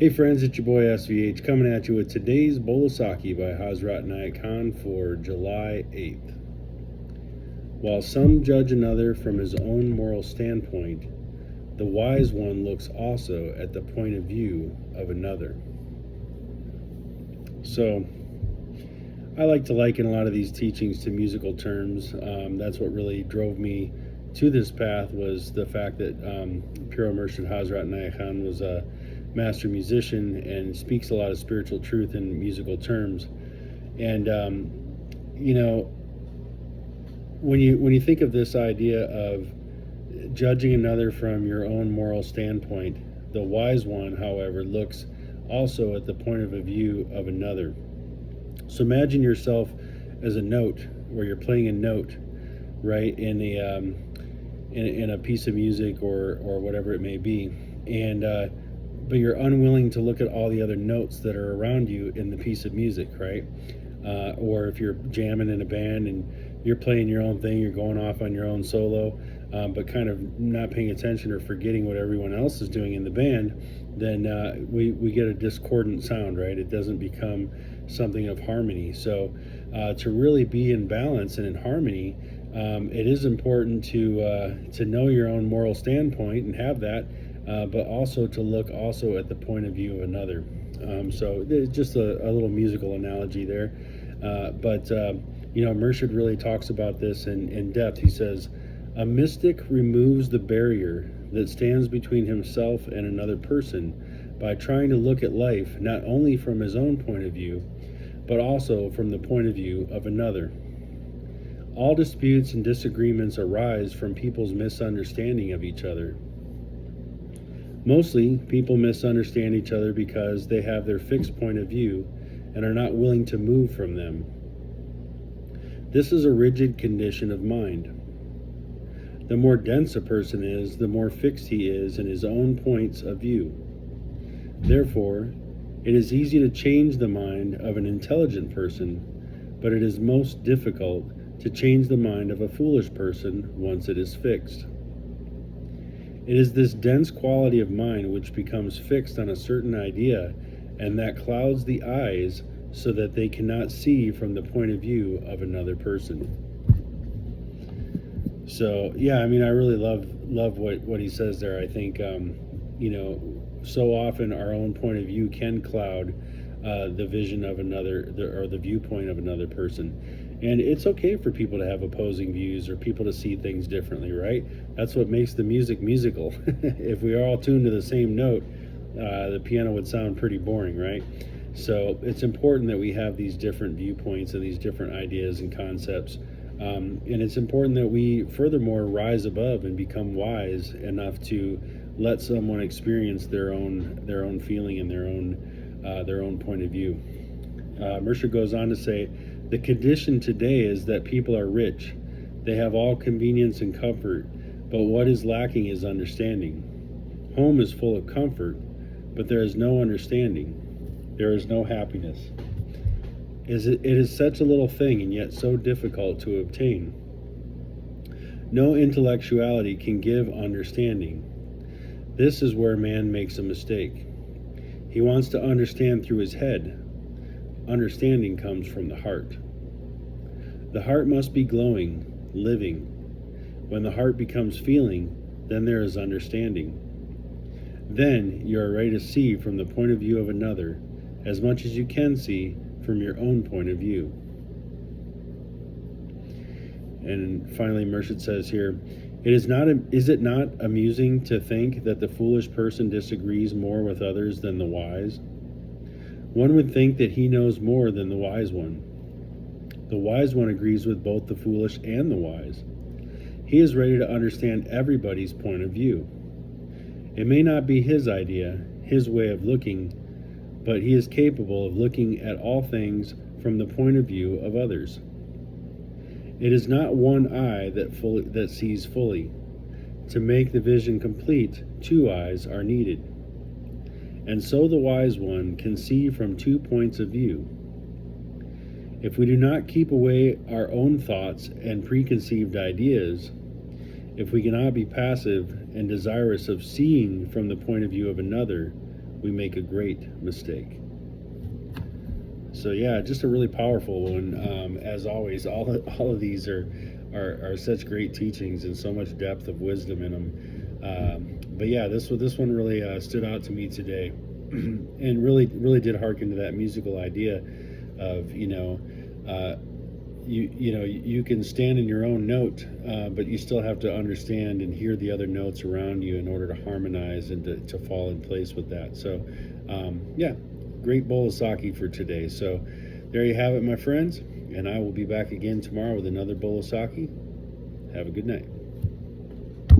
Hey friends, it's your boy SVH coming at you with today's Bowl of Saki by Hazrat Inayat Khan for July 8th. While some judge another from his own moral standpoint, the wise one looks also at the point of view of another. So, I like to liken a lot of these teachings to musical terms. That's what really drove me to this path, was the fact that Pure Murshid Hazrat Inayat Khan was a master musician and speaks a lot of spiritual truth in musical terms. And when you think of this idea of judging another from your own moral standpoint, the wise one, however, looks also at the point of view of another. So imagine yourself as a note, where you're playing a note, right, in a piece of music or whatever it may be, and but you're unwilling to look at all the other notes that are around you in the piece of music, right? Or if you're jamming in a band and you're playing your own thing, you're going off on your own solo, but kind of not paying attention or forgetting what everyone else is doing in the band, then we get a discordant sound, right? It doesn't become something of harmony. So to really be in balance and in harmony, it is important to know your own moral standpoint and have that, but also to look also at the point of view of another. So just a little musical analogy there. But Murshid really talks about this in depth. He says, a mystic removes the barrier that stands between himself and another person by trying to look at life not only from his own point of view, but also from the point of view of another. All disputes and disagreements arise from people's misunderstanding of each other. Mostly, people misunderstand each other because they have their fixed point of view and are not willing to move from them. This is a rigid condition of mind. The more dense a person is, the more fixed he is in his own points of view. Therefore, it is easy to change the mind of an intelligent person, but it is most difficult to change the mind of a foolish person once it is fixed. It is this dense quality of mind which becomes fixed on a certain idea, and that clouds the eyes so that they cannot see from the point of view of another person. So yeah, I mean, I really love what he says there. I think so often our own point of view can cloud the vision of another, or the viewpoint of another person. And it's okay for people to have opposing views or people to see things differently, right? That's what makes the music musical. If we are all tuned to the same note, the piano would sound pretty boring, right? So it's important that we have these different viewpoints and these different ideas and concepts. And it's important that we furthermore rise above and become wise enough to let someone experience their own feeling and their own point of view. Murshid goes on to say, the condition today is that people are rich. They have all convenience and comfort, but what is lacking is understanding. Home is full of comfort, but there is no understanding. There is no happiness. It is such a little thing and yet so difficult to obtain. No intellectuality can give understanding. This is where man makes a mistake. He wants to understand through his head. Understanding comes from the heart. The heart must be glowing, living. When the heart becomes feeling, then there is understanding. Then you are ready to see from the point of view of another as much as you can see from your own point of view. And finally, Murshid says here, is it not amusing to think that the foolish person disagrees more with others than the wise? One would think that he knows more than the wise one. The wise one agrees with both the foolish and the wise. He is ready to understand everybody's point of view. It may not be his idea, his way of looking, but he is capable of looking at all things from the point of view of others. It is not one eye that sees fully. To make the vision complete, two eyes are needed. And so the wise one can see from 2 points of view. If we do not keep away our own thoughts and preconceived ideas, if we cannot be passive and desirous of seeing from the point of view of another, we make a great mistake. So yeah, just a really powerful one. As always, all of these are such great teachings and so much depth of wisdom in them. But yeah, this one really stood out to me today, and really did harken to that musical idea of you can stand in your own note, but you still have to understand and hear the other notes around you in order to harmonize and to fall in place with that. So yeah, great bowl of sake for today. So there you have it, my friends, and I will be back again tomorrow with another bowl of sake. Have a good night.